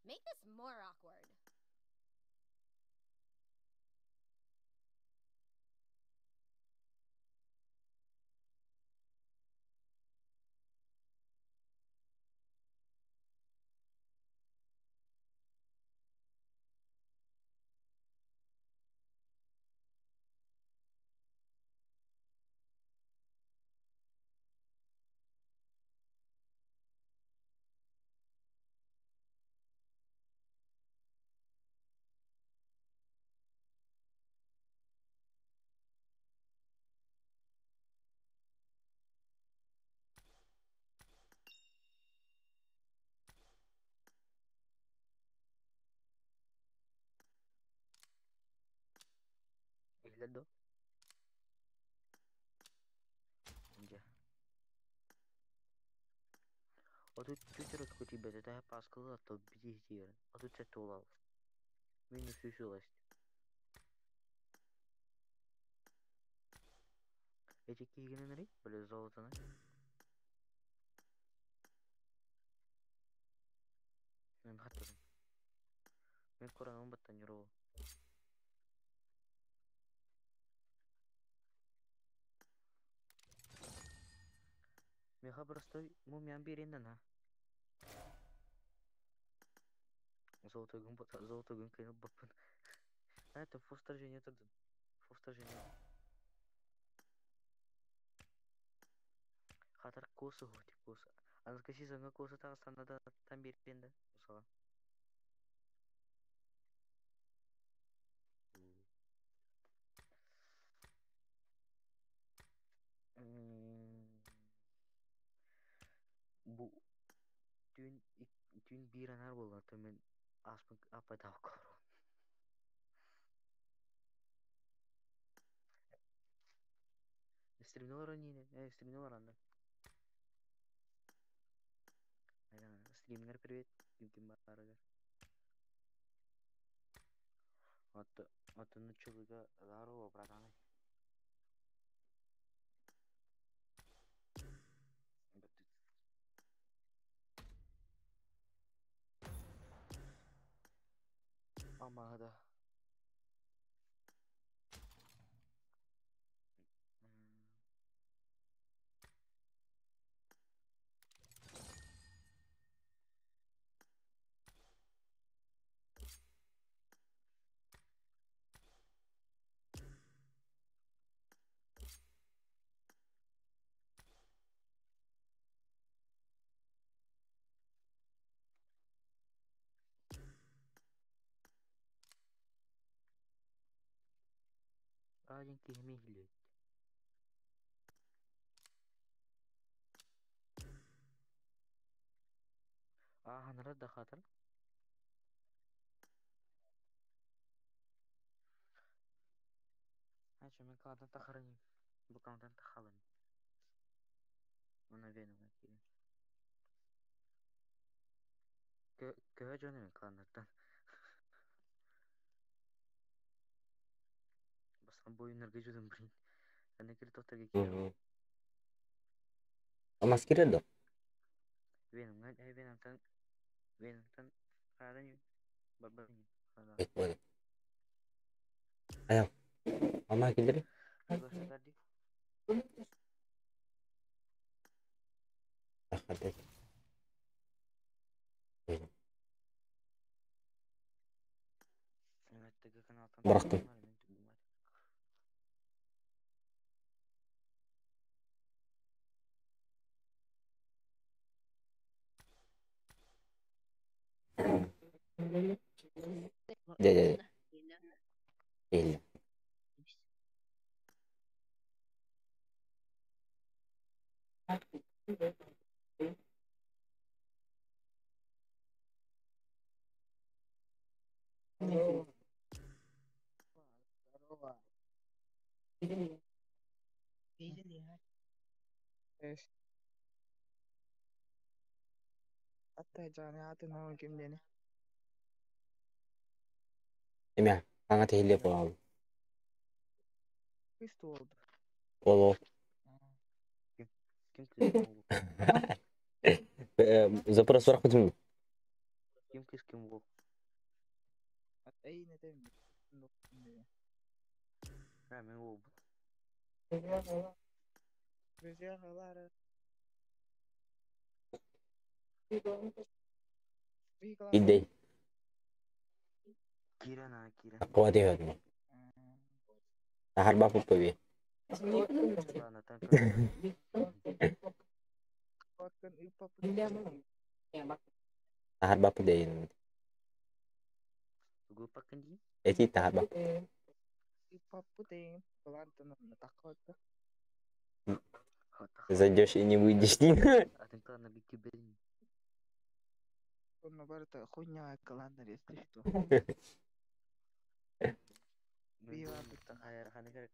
Make this more awkward. Ilan do? Anca. Ото чучерот кој ти бете таа паскала то биди тиер. Ото че толал. Минус сушуласт. Эти кигине нали? Боле золото не? Мен хаттырым. Мен коранын баттан юроо. Мен хабарстой мумиян беренден ha. Золото gün кыйнап баппын. Это в вторжение турдун. В вторжение. Хатар косы хо тип косы. Анскаси саңа косы тагыстанда да там беренде. Мисала. Бу түйін бир анар болған мен аспын апай табып қалып. Стримнолар ойнайын. Стримнолар анда. Стримнер привет. Ким барыгар. Атын чулыга здорово, братаны. Амада. Один кихме хилет. Ханрад да хатар. Ача мен каладан тахарани. Букандан тахалани. Она вену кири. Кö жөнү мен каладан. Басқан бойынырға жүзім бірін. Әне кері тоқтарға кері. Mas kirado. Venamtan kadan babani. Bueno. Ayo. Mama kileri. Arkadaşlar tadi. Hadi. Evet, tega kanaltan. Bıraktım. De. Değil. ايش حتى جامعات هون كم دني Emang sangat hilya po ako. كيف تولد Polo. Kim kızı? Zapraszam. Kim kız kim bu? Hatta yine de mi? Hemen o. Güzel havalar. Bir kalan. İdey. Kiran ha kiran. Kuat ya. Tahar bapu pebi. Sana tankan. Bakın ipap. Tahar bapu deh. Gue pakai di. Eci tahar bapu. Ipap puting. Kelantan takut. За Josh ini bujis nih. Ateng kan nabi kibeli. Kuna barta kunya kelantan itu situ. Iya tak kayak kan kan.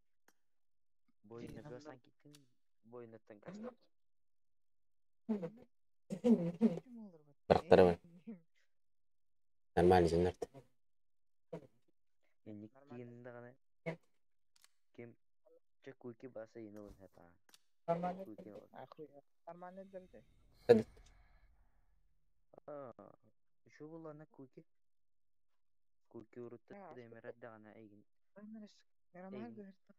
Boy nabi sakitin. Boy natengkas. Karakter apa? Normal sebenarnya. Ini kian dah kan. Kim cek kuiki bahasa Indo heta. Kuiki no. Aku ya. Permanen deh. Şu bulanık kuiki. Kuiki urut da merat da ana egin. Terus normal Egin. berta.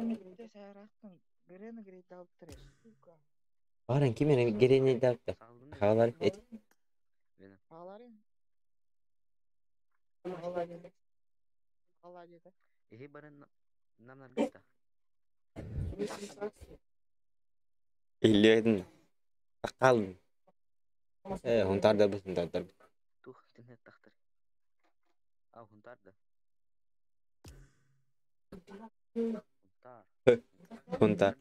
Itu saya rasakan. Gere tahu terus. Orang kim yang gerenya dapet? Sağlığın Havalar et. Benim. Ağlarım. Allah aja. Bana namlar gita. Iliadın. Takal. Huntar da bus huntar da. Tuh tinnet tahtır. Ah huntar da. Huntar. Huntar.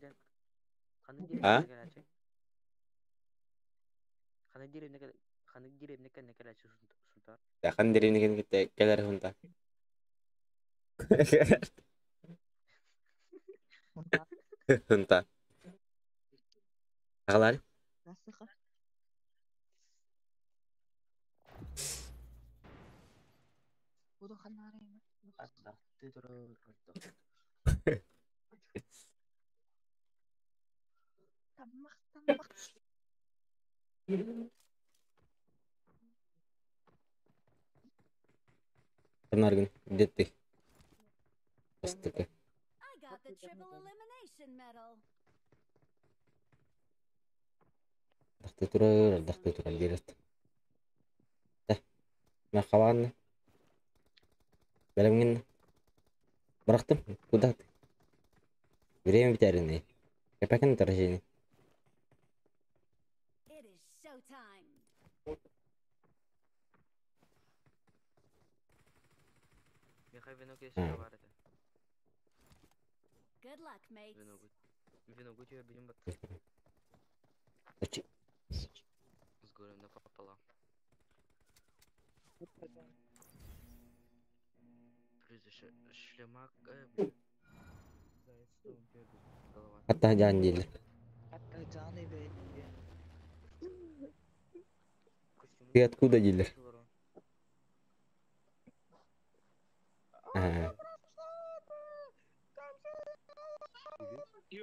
Kanı girip Ha? ne kadar çek? Kanı girip ne kadar çek huntar. Ya kan diri ini kan kita kelar huntar. Huntar. Takal. Nasıl kan? Bu da kan arayın. Adak terus. Tambah. Benar kan? Detik. Astaga. I got the triple elimination medal. Dak tutur diret. Dah. Nah kawan. Balangin. Bıraktım. Udah. Время biterin nih. Kepakan terus ini. It is showtime. Михай виноград ще варите. Good luck, mates. Виноград я будем бат. Очи. С горем напапала. Плюс еще шлемак. Голова. Hatta janjiler. Hatta canı be. Lihatku da jiler.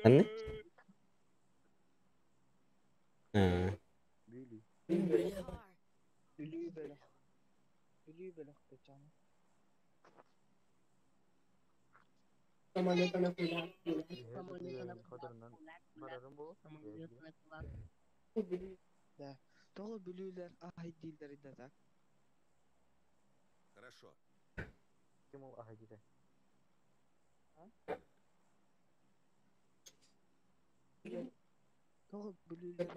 Anne? Büyülü. Car. Ölüyü böyle. Ölüyü böyle canı. Kadından pararım bu. Да. Dolu bülüler ahit dilleri de tak. Хорошо. Kim o ahadide? Dolu bülüler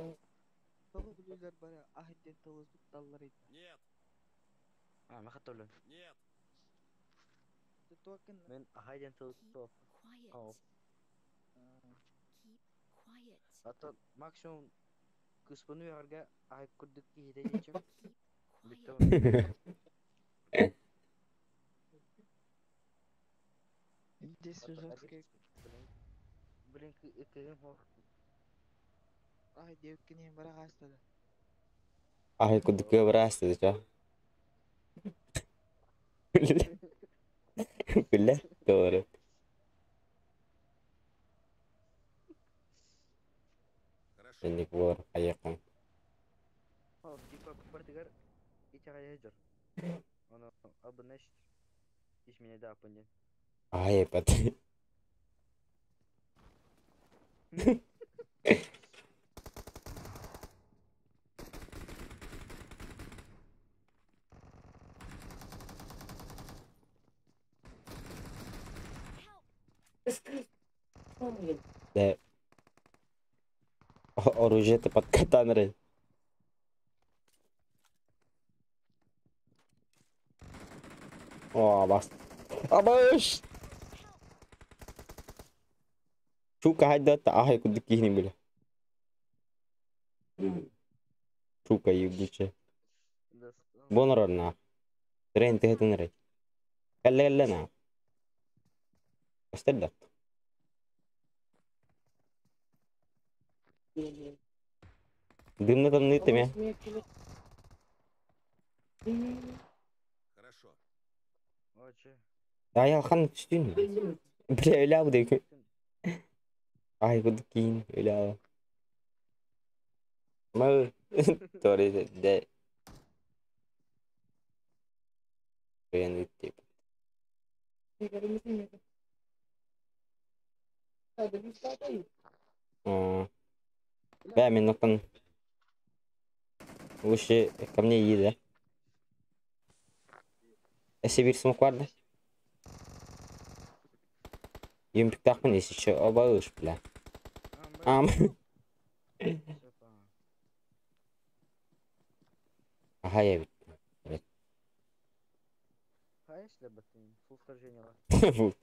böyle ahitten toluzluk dalları. Нет, Ha, ma katulun. нет. Tutuakan. Men ahayden tuttu. Quiet. Oh. Keep quiet. Hatta maksimum kısmını yarga ahay kurduk ki hidayetçim. Keep Bitti quiet. mi? Десюзовский. Блин, кırım o. Ahit devkini bara hastadı. Ah ikut ke beras itu coy. Belah tuh. Хорошо. Ini keluar kayak kan. Oh, tipe bertiga. Итя Гайджер. Он обнесет. Из меня да, понятно. Ай, пат. Да. Оружие-то под катанры. О, бас. Абаш! Шука хайдат, ахай кудыкихни бля. Шука ебучая. Бонорор на. Трен тегетунрай. Калла на. Остальда. Дымна там нытами. Хорошо. Очи. Да я хан түстүн. Бля öyle bu değil. Ay kudukin öyle. Mơ. Sorry de. Ben tip. Да, минутан. Лучше ко мне иди, да? Если bir смог vardı. Yumruk takma neyse şu bağış bile. Am. Aha evet. А если бы ты фул вторжение ла? Bu.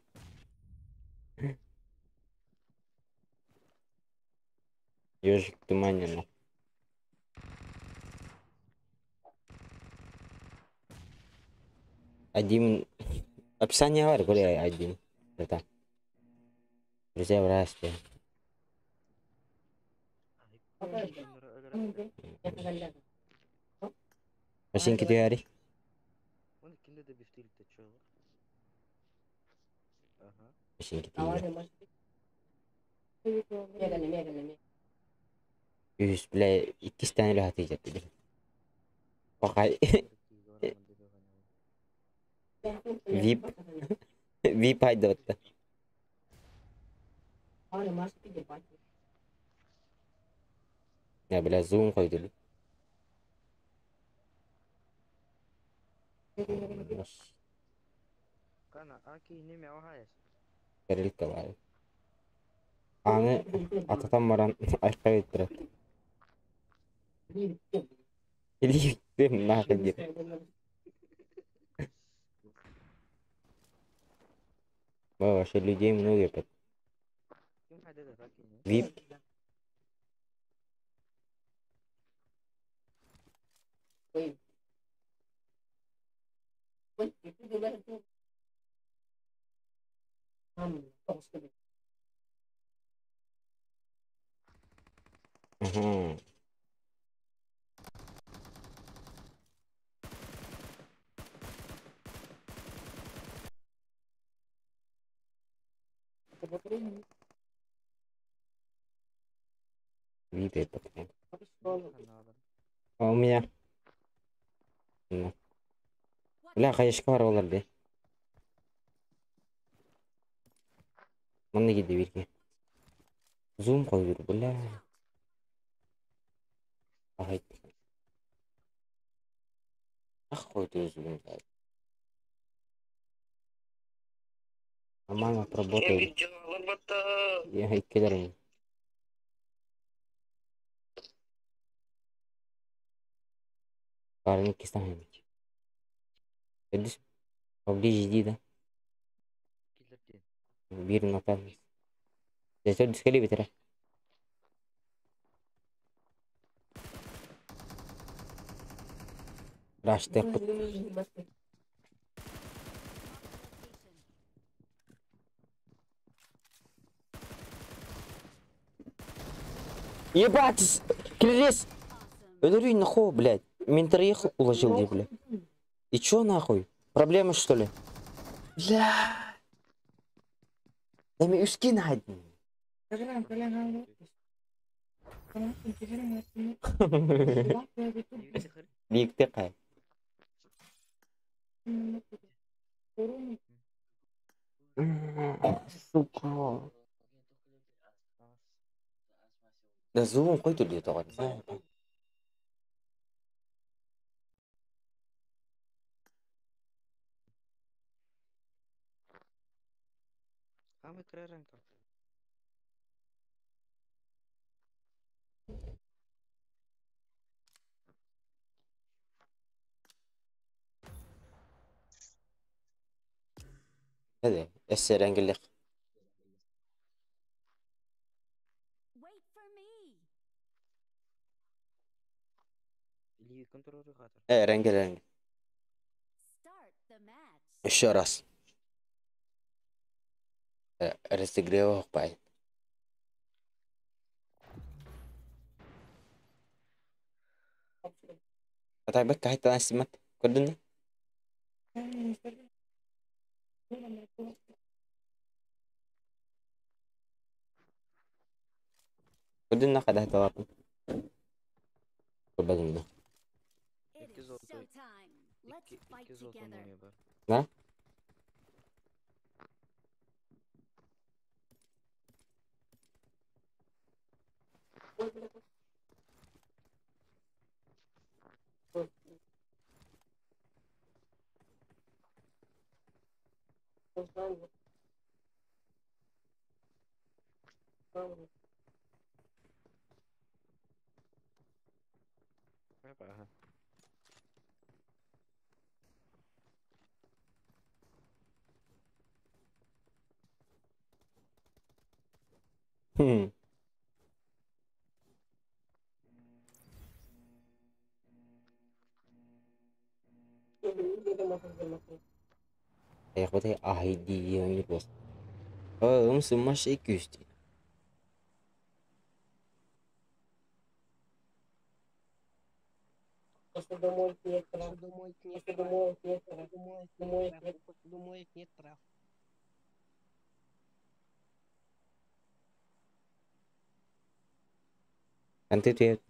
Ежик туманина. Один. Описание var buraya один. Это. Друзья в расте. Машинки диари. Он кино да бифтил ты чё? Ага. Машинки диари. Yüz bile 2 tane öyle atacak dedi. Bakay. VIP. VIP haydi hatta. Ya bile zoom koydu. Kana aki ne mi ahayes? Verelik de var. Anı atatam varan aşağı ettiler. Gittim ne yapayım? Вообще людей много. Kim hayda da aki ne? VIP. Ага. VIP это. Kanalım. А у меня. Ну. Бля, каяшка бар олар де. Мына киде бирге. Зум кой бир, бля. Ай. Ах, койду зум. Нормально отработали. Я хикелерим. Парни кистанем. Эдис. Поближе иди, да? Киллерден. Бир напал. Я что дискали битера. Рашты. Ебать! Клерес! Ölürüyü нахуй, блядь. Ментариех уложил, где, блядь. И чё нахуй? Проблемы, что ли? Бля. Да мне ускин один. Бик текай. Сука. Да зуын қой төле тоғыр. Самый крайрен там. هذا السر انقل لك. Wait for me. Или контроллегатор. رنقل Start the match. الشرس. رستقريه بعد. تعبك حتى ناس سمت كلنا. كلنا قد هتواطن. كلنا. It İki is zoltu. showtime. Let's fight İki zoltu together. mu var? Ne? Merhaba. هم. يا اخوتي اهيدي يعني بس. مسلم ماشي كيستي. Домой нет прав. Домой нет прав. Домой нет прав. انت تيت.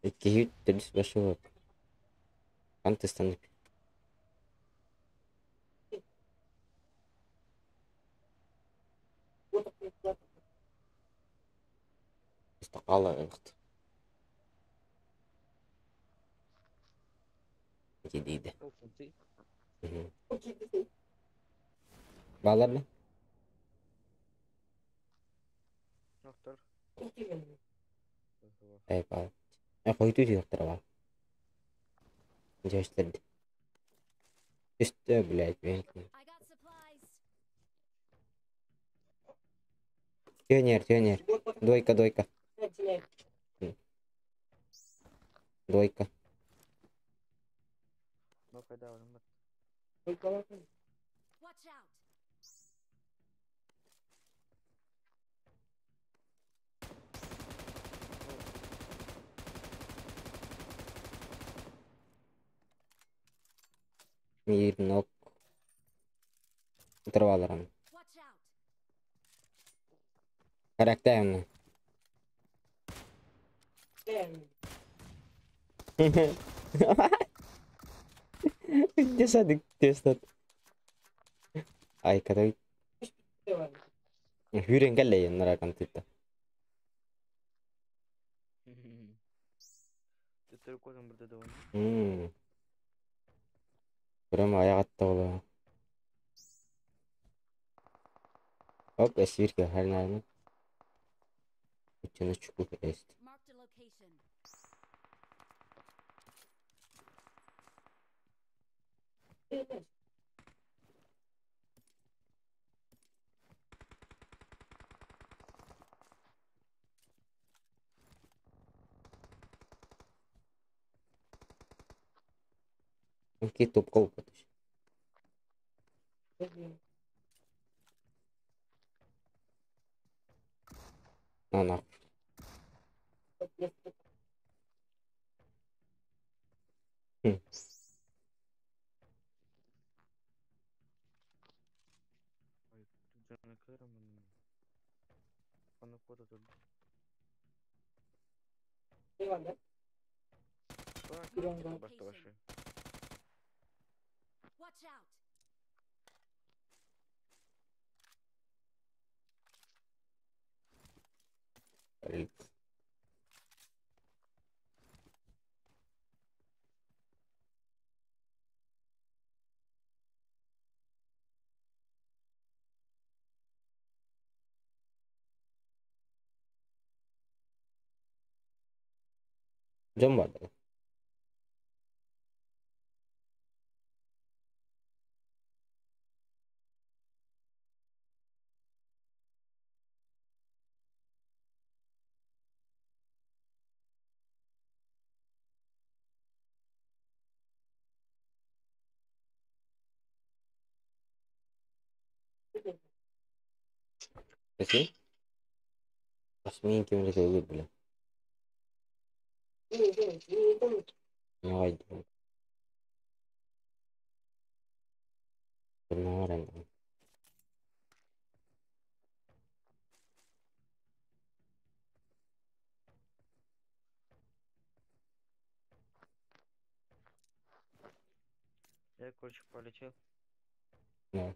الكيوت تدرس بشوك. انت استنى. استقالة يا اخت. جديدة. Okey. bağlarla. Doktor. Eyvallah. Koydu diyorlar ama. Gösterdi. Üstü блядь, ben. I got supplies. Тёнер. Дойка. Дойка. No kadar var. Watch out. Мир ног. Intervallarım. Watch out. Karakterimle. Testat. Ay kadar. Hüren gelle yanlara kan titta. Tuttur koydum burada da onu. Burama ayak attı ola. Hop esir ki her nane. İçine çukur est. Marked a location. Ki top kol patış. Ana. Hı. Ay, canına kırarım bunu. Bana kodu dur. Bak. Кирен, да. Баста башы. Watch out. Jam var. Peki? Asmin kim de sevgi bile. Ne var? Ne var? Я, кольчик полетел. Ne?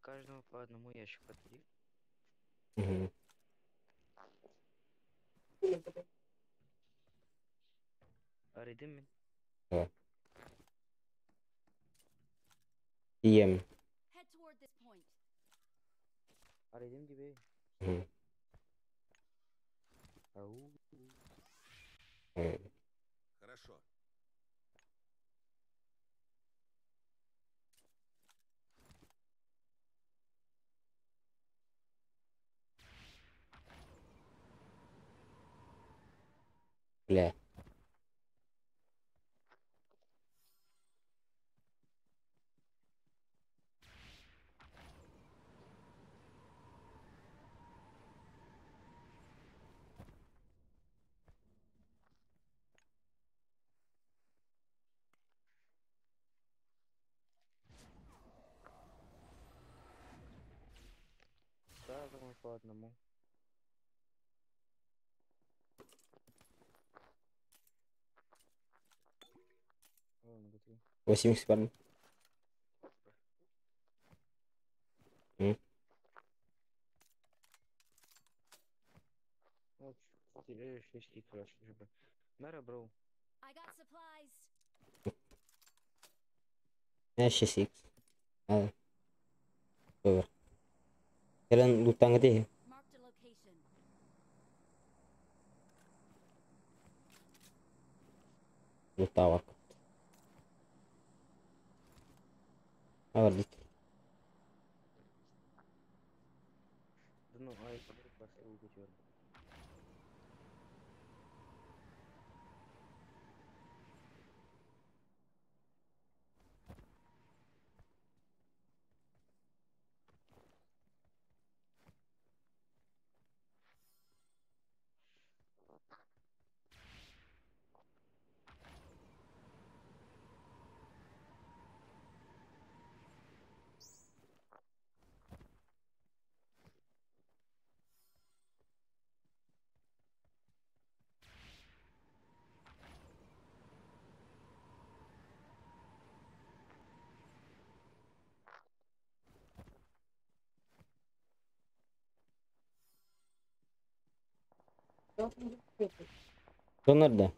Каждому по одному ящику отведи. Hı. Аридим мен. Evet. Yem. Head toward this point. Аридим gibi. Hı. Ау. Evet. Хорошо. Bile. Каждому по одному. Ладно, готово. 8x var mı? Hı? Вот, 6 икр, чтобы. Мэра, бро. I got supplies. Ne 6x? Hadi. Over. Kalian lutang gede. Marked a location. Lutawak. Var dit. Да ну, ай, посыл гутер. O nerede?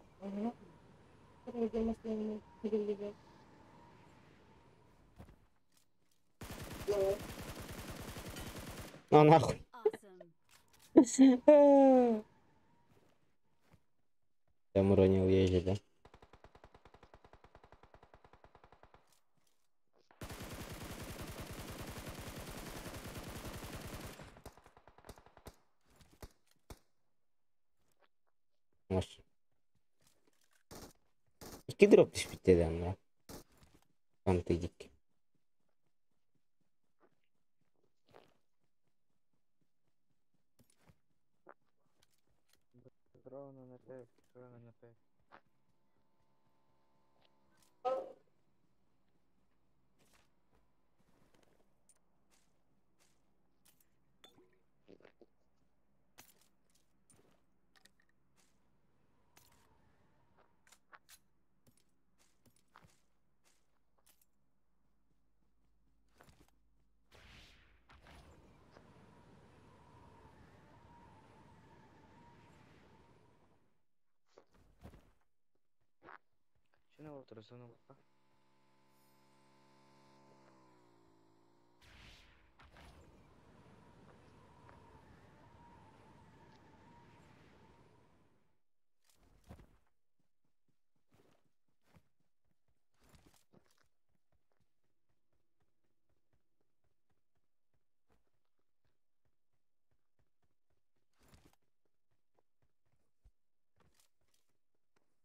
Lan nahуй. Awesome. Там уронил ежи, да? Может. İki drop düşmüş dedem ya. Kantıcık. Ровно на 5, ровно на 5. Ne oturursun ama.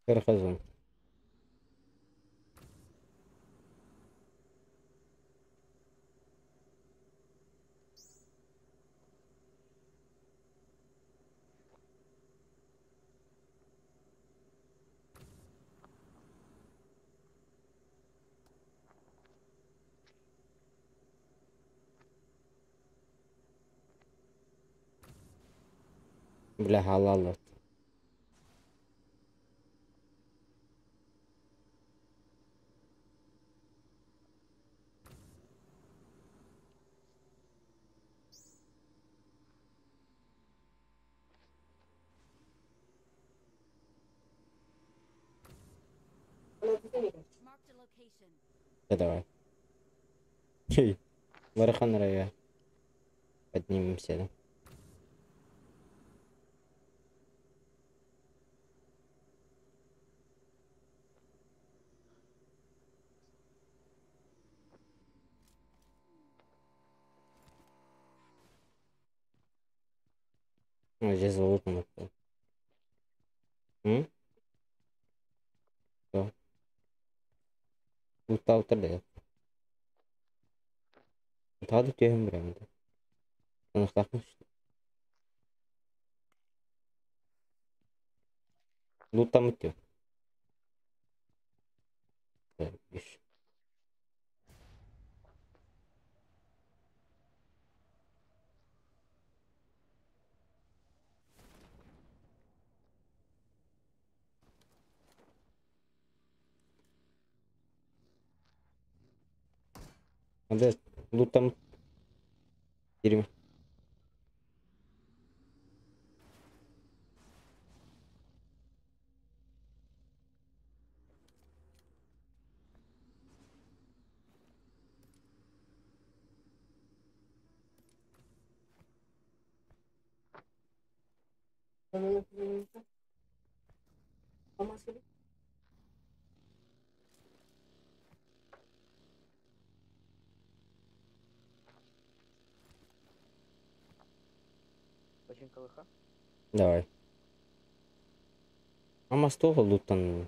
Kırkızım. Bile halal. Marked a location. Давай. Хей. Варахан рая. Поднимемся, да? Ну, здесь залутано. М? Что? Лутал тогда. Лутал тем прям. Он так ну. Лутам идти. Видишь. Надо лутам. Дерьмо. Очень колыха. Давай. Ama столько лутан.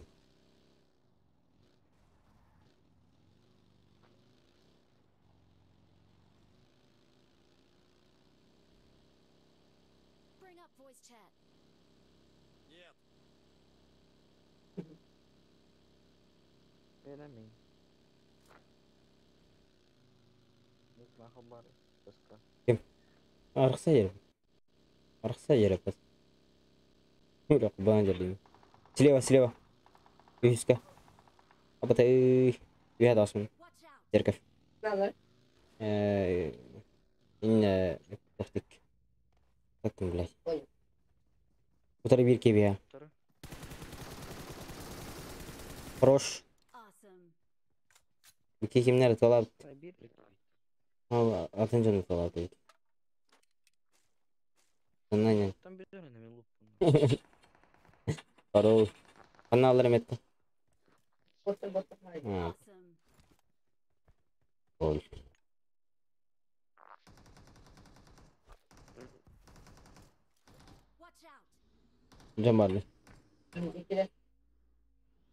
Bring up voice chat. Veremeyim. Lütfen haber. Kıska. Арықса жер. Арықса жер апас. Ура, кубан жердейм. Слева, слева. Виска. Апатай. Вият асмын. Watch out. Церковь. Надо. Именно тактик. Как там, блядь? Ой. Утары бир кебе. Tarı. Хорош. Awesome. Ülke kimler talap? Ay bir. Al atınca talap değil. Aynen. Tam bir önüne mi lup? Parol. Kanallarım etti. Botu botu haydi. Ha, Awesome. gol. Watch out. Hocam vardı. İkide.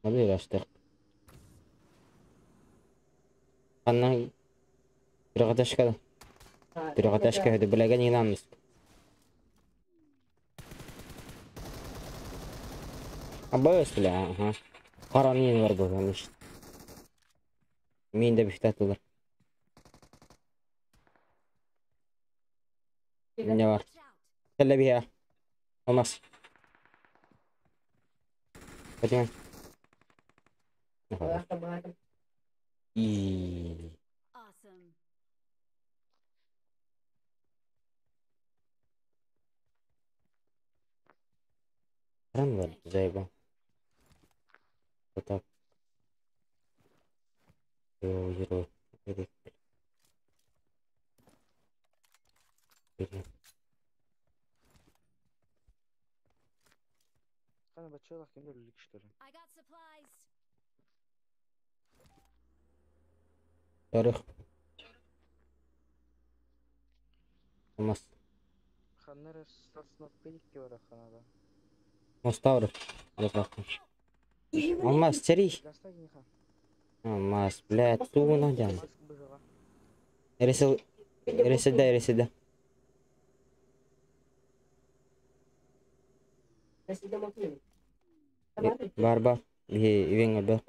Hadi uğraştık. Kandan bir arkadaşka da. Bir arkadaşka hadi bilagan inanmış. Абайос бля, ага. Паранин var bu işte. Minde bir şey tatlılar. Ne var? Watch out. Kelle bir ya. Olmaz. Hadi lan. Ne kadar? Ayakta bırakın. İyi. Awesome. Param var. Güzel bu. Так. Yürü. Yürü. Yürü. Sana bacak kim dölük işte. I got supplies. Yürü. Olmaz. Ханнер сосна пыльки вара ханада. Mustavr. Olmaz çeri. Гаста гниха. Olmaz. Блядь, тугуна can. Маск быжыга. Eresi de. Бар. Венгер бар.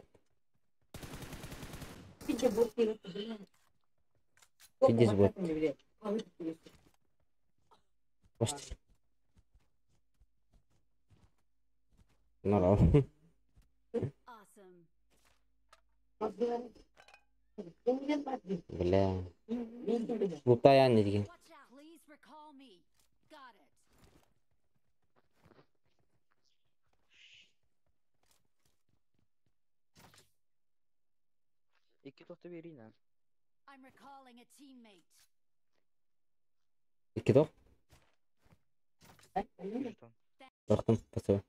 Пиздец вот. Пошли. Норал. Awesome. Бля. Лутая не деген. Watch out. Please recall me. Got it. İki tohtu vereyim. I'm recalling a teammate. İki dok. Жетон. Baktım. Pasıyor.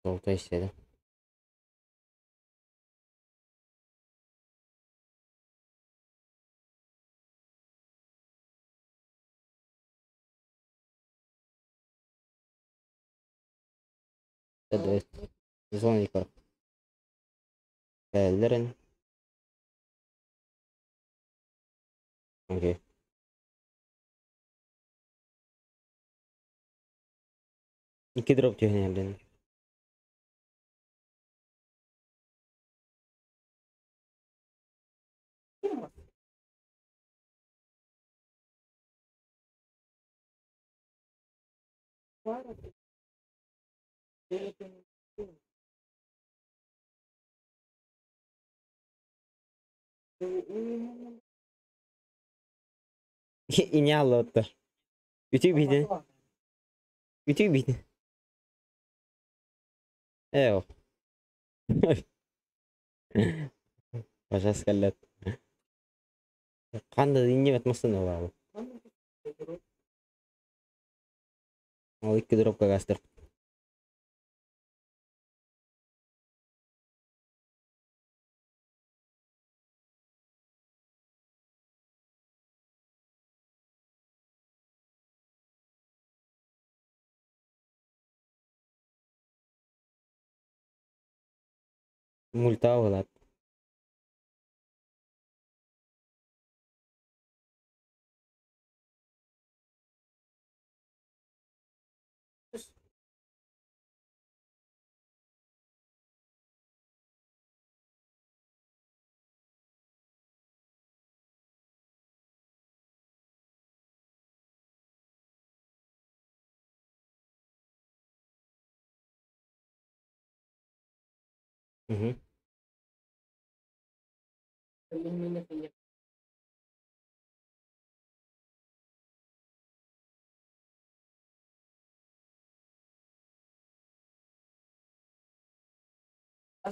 Solta istedi. Evet. Son yukarı. Geldirin. Okey. İki drop diyor yani. İni Allah'ta. Ütü biydi. Ütü biydi. Eyo. Başa skellet. Kanda dinle etmesin o abi. O iki drop kagastır. Multa olat. Hı hı.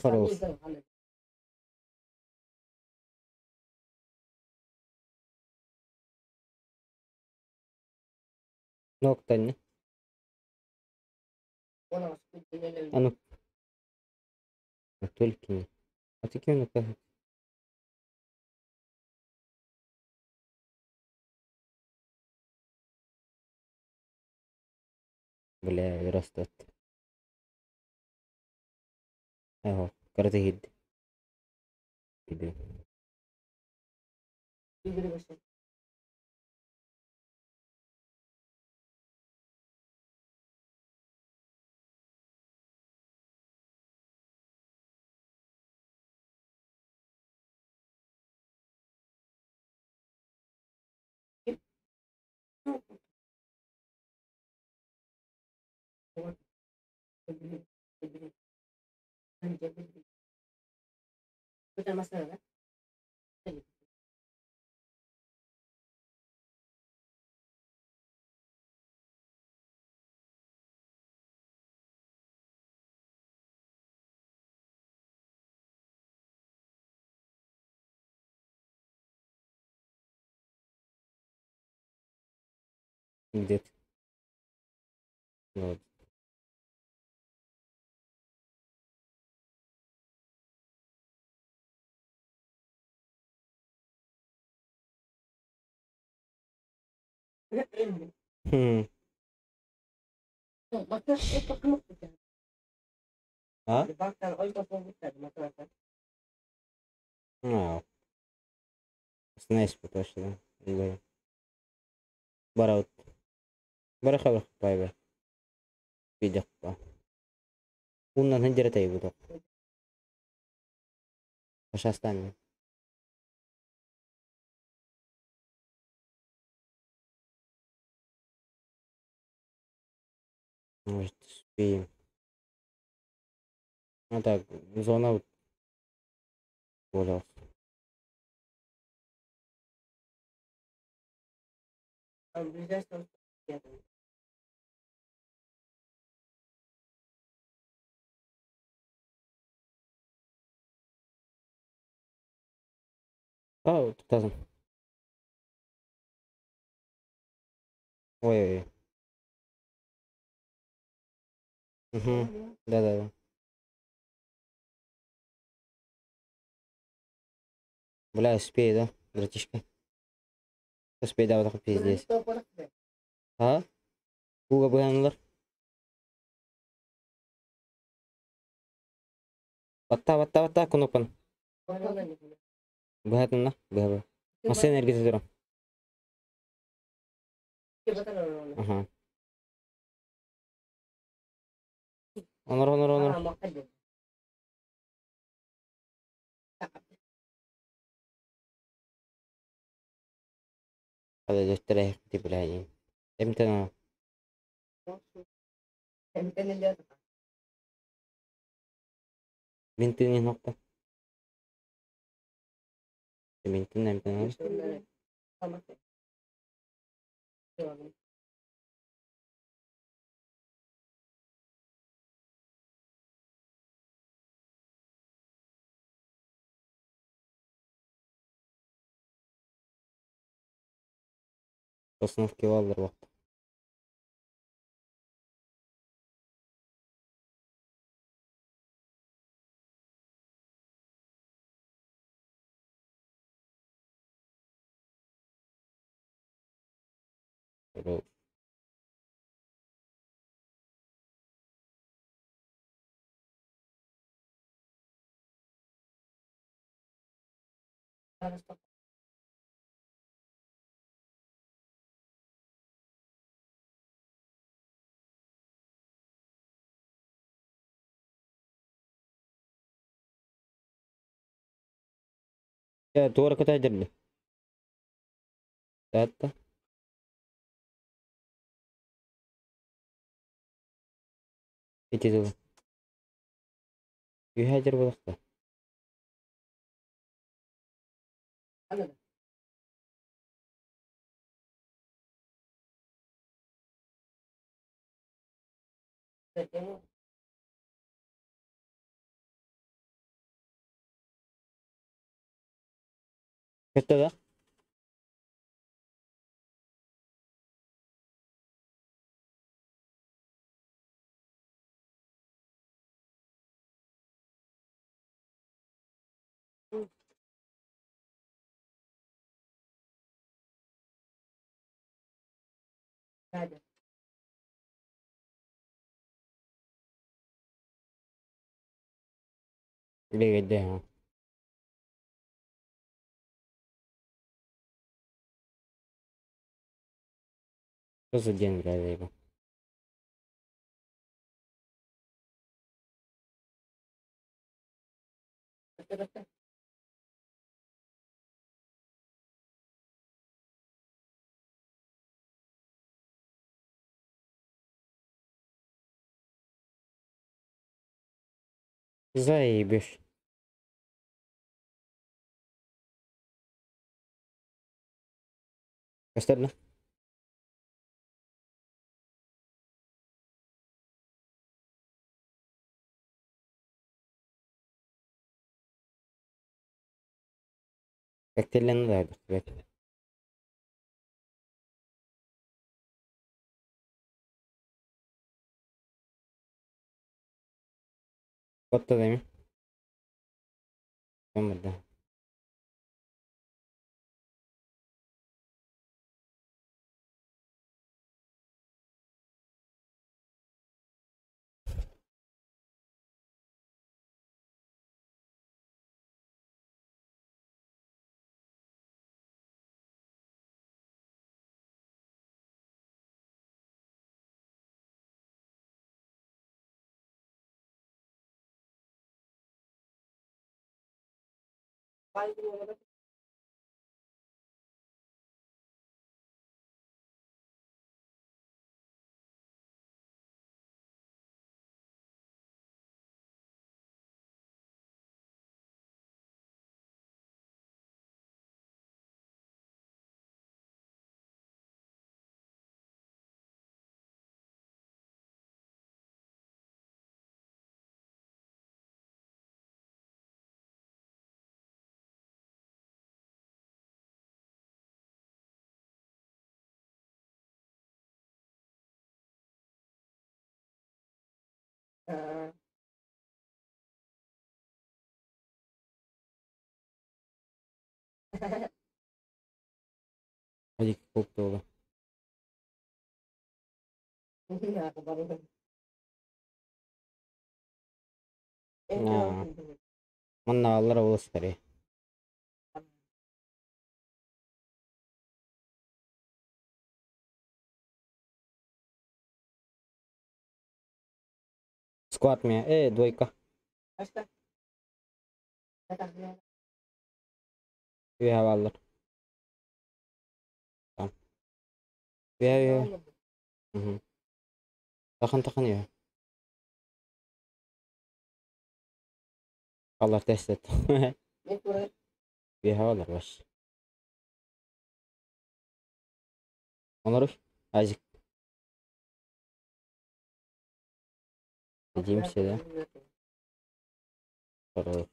Хорош. Nokta ne? А ну, только не. А ты кем ну-ка? Бля, растет. Ага, карты гид. Иди. Где-то. Вот. Хм. А? А, снайс точно. Да. Бараут. Барахавах пайба. Пидякка. Уннан хендерете буду. Пашастан. Может, успеем. А так, зона болел. А, тут тазом. Ой-ой-ой. Угу. Да-да-да. Бля, успей, да, братишка? Успей, да, вот так пиздец. А? Куга буянлар. Ватта, кунопан. Бахатна, баба. Маса энергия задурам. Ага. Онор. Ada dos tres tipo ahí. Emte no. Mintin nokta. Mintin emte no. Основки валдыр вакыт. Ya tuara kata ajar deh. Data. Itu tuh. Iya ajar bolak. Kata dah. Dia gede ha. Terus ujian berada itu. Заебешь. Остальное. Как ты лен да. Kotta değil mi? Ben burada. Hadi kok dolu. Nah, mana alır o sekali. Squad mi? Двойка. We have alır. Tamam. We have. Hı hı. Takın ya. Allah test et. We have alır baş. Onur. Azıcık. Dediğim şeyde. Doğru.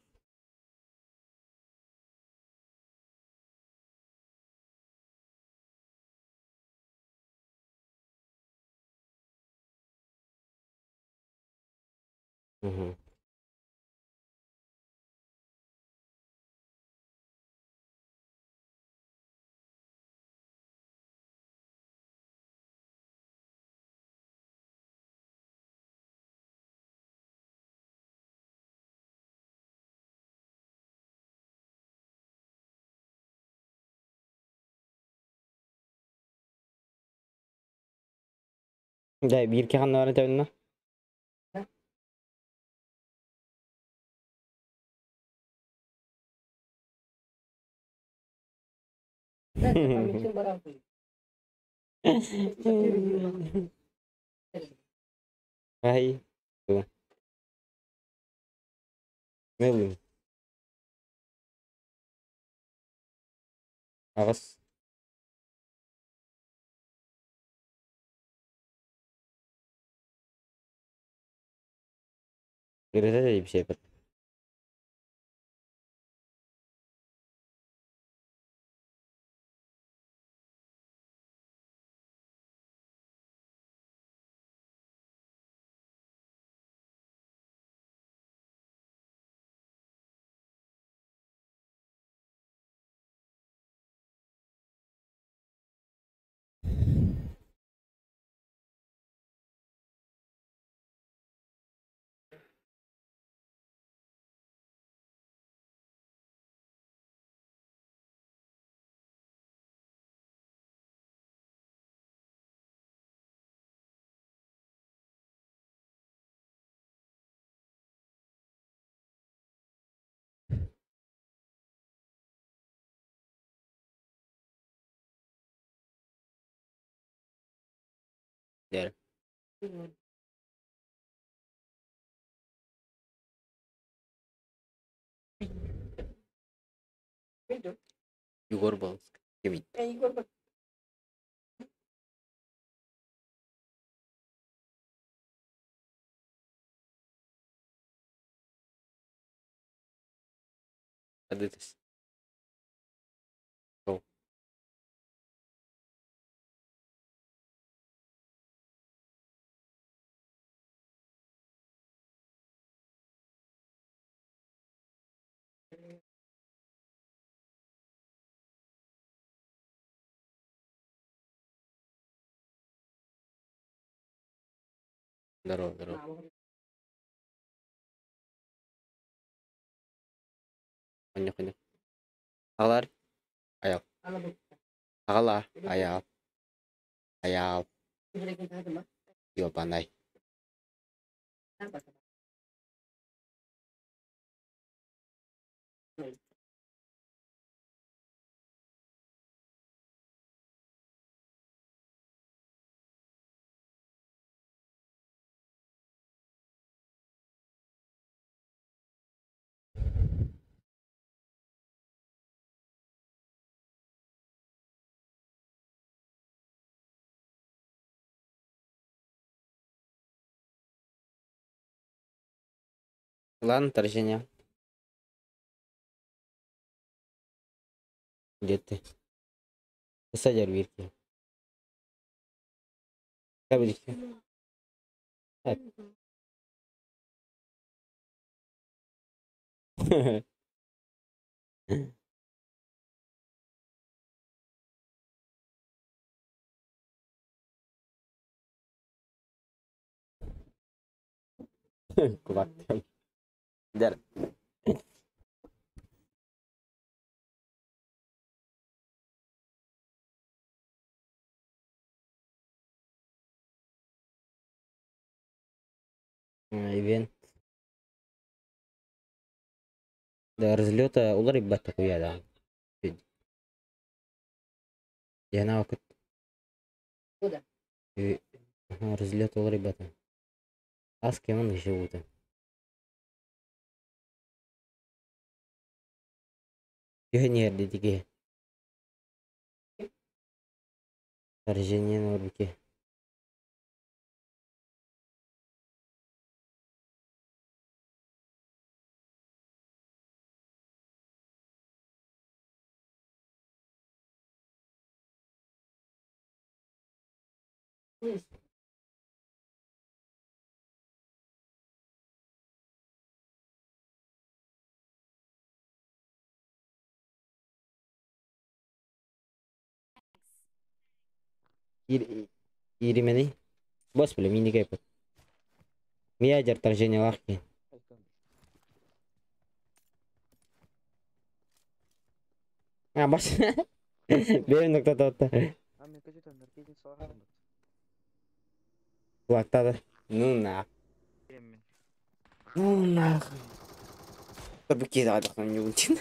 Hı hı. De bir iki kanlı var tabii. Ay. Tuh. Melih. Awas. Kira saja bir şey yapar. Der. Igor Balsk. Kimit. Ada tes. Oh. Здорово, здорово. Коньяк, коньяк. Ағалар? Аял. Ағала, аял. Аял. Ёбанай. Ладно, торжение. Где ты? Садер вирки. Кабрики. Kulak. Der. Ивент. Да, разлета улар иббат куя да. Яна вакыт. Куда? Разлет улар иббат. Аз кеман живут. Генер дитиге. Торжение норбике. Иримени. Бос беле мини кайпы. Мия жар торжение лахки. А, бос. Берин нокта тотта. Ами кажется, наркотик салахын бат. Кулактады. Ну на. Эммен. Ну нахуй. Tabii ki de adamın yolcun.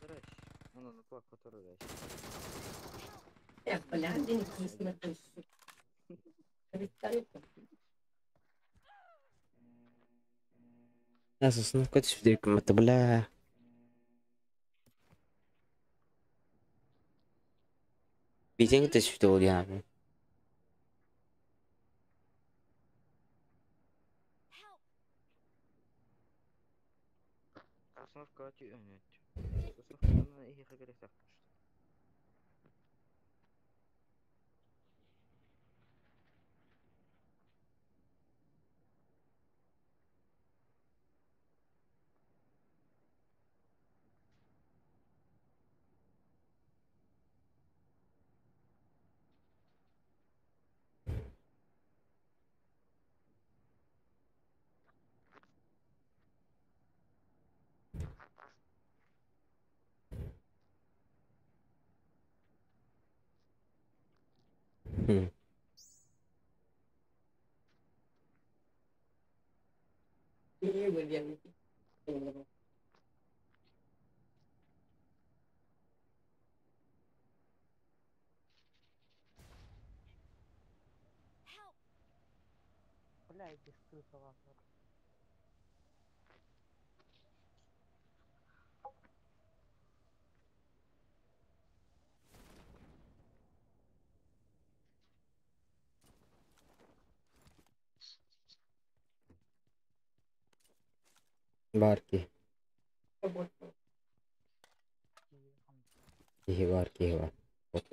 Рэш. Она на плак, который рэш. Эх, бля, денег не напишу. Насос, ну какой-то сюда это, бля. Битинг ты сюда ульян. Сосновка ати өнет. Сосновка на их игре так. Бля, иди скрыто ладно. Барки. Барки. Вот.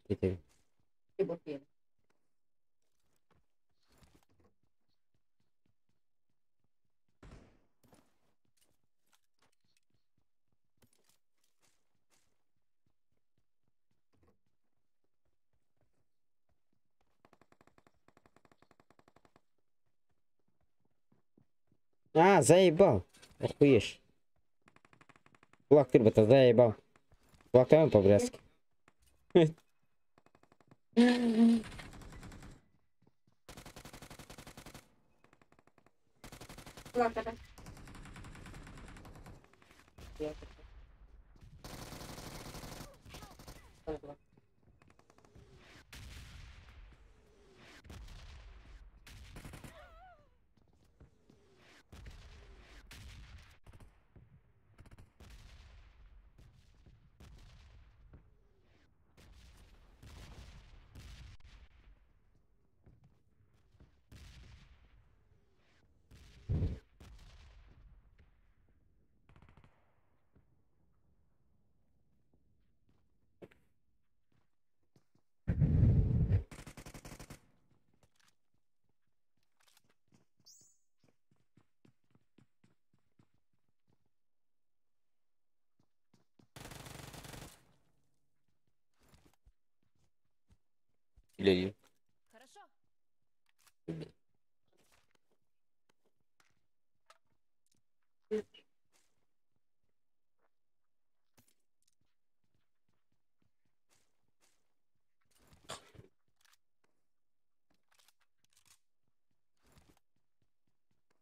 Теперь. А, заебал. Охуешь. Кулак ты заебал. Кулаками по-брязки. Ладно. Или... Хорошо.